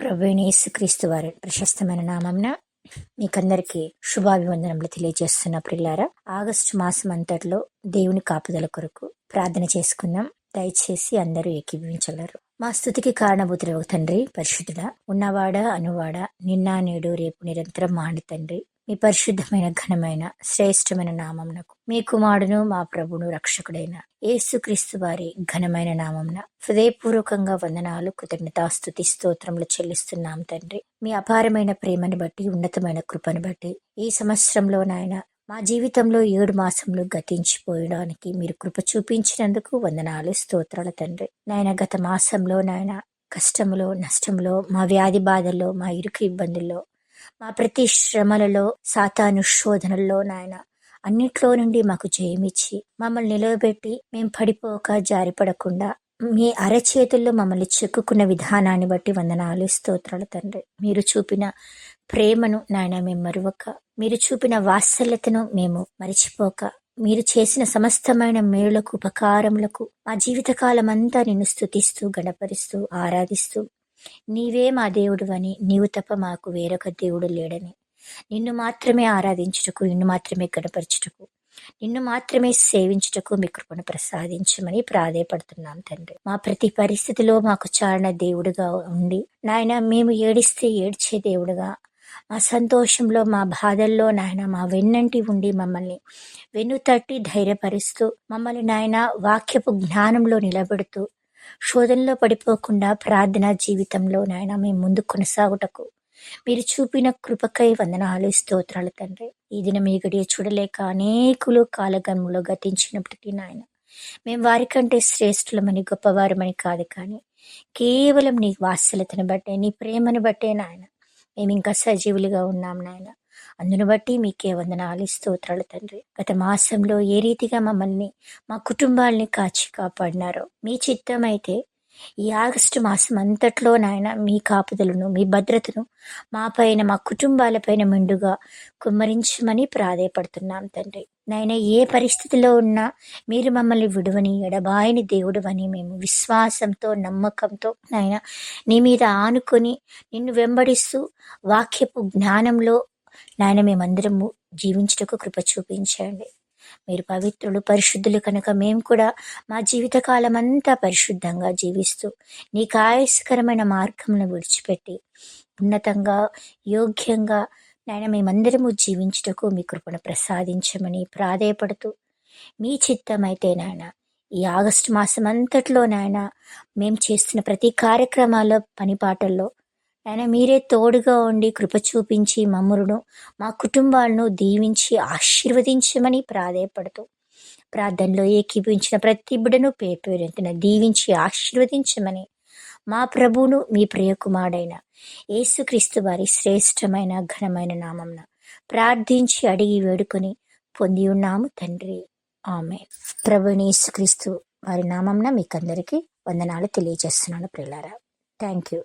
ప్రభువైన యేసుక్రీస్తు వారి ప్రశస్తమైన నామంన మీకందరికీ శుభాభివందనములు తెలియజేస్తున్న ప్రియులారా. ఆగస్టు మాసం అంతట్లో దేవుని కాపుదల కొరకు ప్రార్థన చేసుకుందాం. దయచేసి అందరూ ఏకీభవించగలరు. మా స్తుతికి కారణభూతుడవు తండ్రి, పరిశుద్ధుడా, ఉన్నవాడా అనువాడా, నిన్న నేడు రేపు నిరంతరం మాండి తండ్రి, మీ పరిశుద్ధమైన ఘనమైన శ్రేష్టమైన నామంనకు మీ కుమారుడును మా ప్రభును రక్షకుడైన యేసుక్రీస్తు వారి ఘనమైన నామంన హృదయపూర్వకంగా వందనాలు, కృతజ్ఞతాస్తుతి స్తోత్రములు చెల్లిస్తున్నాం తండ్రి. మీ అపారమైన ప్రేమను బట్టి, ఉన్నతమైన కృపను బట్టి ఈ సంవత్సరంలో నాయన మా జీవితంలో 7 మాసములు గతించిపోయడానికి మీరు కృప చూపించినందుకు వందనాలు, స్తోత్రాలు తండ్రి. నాయన గత మాసంలో నాయన కష్టములో, నష్టములో, మా వ్యాధి బాధల్లో, మా ఇరుకు ఇబ్బందుల్లో, మా ప్రతి శ్రమలలో, సాతాను శోధనల్లో నాయన అన్నిట్లో నుండి మాకు జయమిచ్చి మమ్మల్ని నిలవబెట్టి మేము పడిపోక జారిపడకుండా మీ అరచేతుల్లో మమ్మల్ని చెక్కుకున్న విధానాన్ని బట్టి వందనాలు, స్తోత్రాలు తండ్రి. మీరు చూపిన ప్రేమను నాయన మేము మరువక, మీరు చూపిన వాత్సల్యతను మేము మరిచిపోక, మీరు చేసిన సమస్తమైన మేలులకు, ఉపకారములకు మా జీవితకాలం అంతా నిన్ను స్తుతిస్తూ, గణపరుస్తూ, ఆరాధిస్తూ, నీవే మా దేవుడు అని, నీవు తప్ప మాకు వేరొక దేవుడు లేడని, నిన్ను మాత్రమే ఆరాధించుటకు, నిన్ను మాత్రమే గణపరచుటకు, నిన్ను మాత్రమే సేవించుటకు మీ కృపను ప్రసాదించమని ప్రాధేయపడుతున్నాం తండ్రి. మా ప్రతి పరిస్థితిలో మాకు చాలన దేవుడుగా ఉండి నాయన, మేము ఏడిస్తే ఏడ్చే దేవుడుగా, మా సంతోషంలో, మా బాధల్లో నాయన మా వెన్నంటి ఉండి మమ్మల్ని వెన్నుతట్టి ధైర్యపరుస్తూ, మమ్మల్ని నాయన వాక్యపు జ్ఞానంలో నిలబెడుతూ, శోధనలో పడిపోకుండా ప్రార్థన జీవితంలో నాయన మేము ముందు కొనసాగుటకు మీరు చూపిన కృపకై వందనాలు, స్తోత్రాలు తండ్రి. ఈ దినం ఈ గడియ చూడలేక అనేకులు కాలగమ్ములో గతించినప్పటికీ నాయన మేము వారికంటే శ్రేష్ఠులమని, గొప్పవారమని కాదు, కానీ కేవలం నీ వాత్సల్యతను బట్టే, నీ ప్రేమను బట్టే నాయన మేము ఇంకా సజీవులుగా ఉన్నాం నాయన. అందును బట్టి మీకే వందనాలు, స్తోత్రాలు తండ్రి. గత మాసంలో ఏ రీతిగా మమ్మల్ని, మా కుటుంబాల్ని కాచి కాపాడినారో, మీ చిత్తం అయితే ఈ ఆగస్టు మాసం అంతట్లో నాయన మీ కాపుదలను, మీ భద్రతను మా పైన, మా కుటుంబాలపైన మెండుగా కుమ్మరించమని ప్రాధేయపడుతున్నాం తండ్రి. నాయన ఏ పరిస్థితిలో ఉన్నా మీరు మమ్మల్ని విడువని, ఎడబాయని దేవుడు అని మేము విశ్వాసంతో, నమ్మకంతో నాయన నీ మీద ఆనుకొని నిన్ను వెంబడిస్తూ వాక్యపు జ్ఞానంలో నాయన మేమందరము జీవించుటకు కృప చూపించండి. మీరు పవిత్రులు, పరిశుద్ధులు కనుక మేము కూడా మా జీవితకాలం అంతా పరిశుద్ధంగా జీవిస్తూ నీకు ఆయాసకరమైన మార్గమును విడిచిపెట్టి ఉన్నతంగా, యోగ్యంగా నాయన మేమందరము జీవించుటకు మీ కృపను ప్రసాదించమని ప్రాధేయపడుతూ, మీ చిత్తమైతే నాయన ఈ ఆగస్టు మాసం అంతట్లో నాయన మేము చేస్తున్న ప్రతి కార్యక్రమాల్లో, పనిపాటల్లో నాయన మీరే తోడుగా ఉండి కృప చూపించి మమ్ములను, మా కుటుంబాలను దీవించి ఆశీర్వదించమని ప్రాధేయపడుతూ, ప్రార్థనలో ఏకీభవించిన ప్రతి బిడ్డను పేరున దీవించి ఆశీర్వదించమని మా ప్రభువును, మీ ప్రియకుమారుడైన యేసుక్రీస్తు వారి శ్రేష్టమైన ఘనమైన నామంన ప్రార్థించి అడిగి వేడుకొని పొంది ఉన్నాము తండ్రి. ఆమేన్. ప్రభువైన యేసుక్రీస్తు వారి నామంన మీకందరికీ వందనాలు తెలియజేస్తున్నాను ప్రియులారా. Thank you.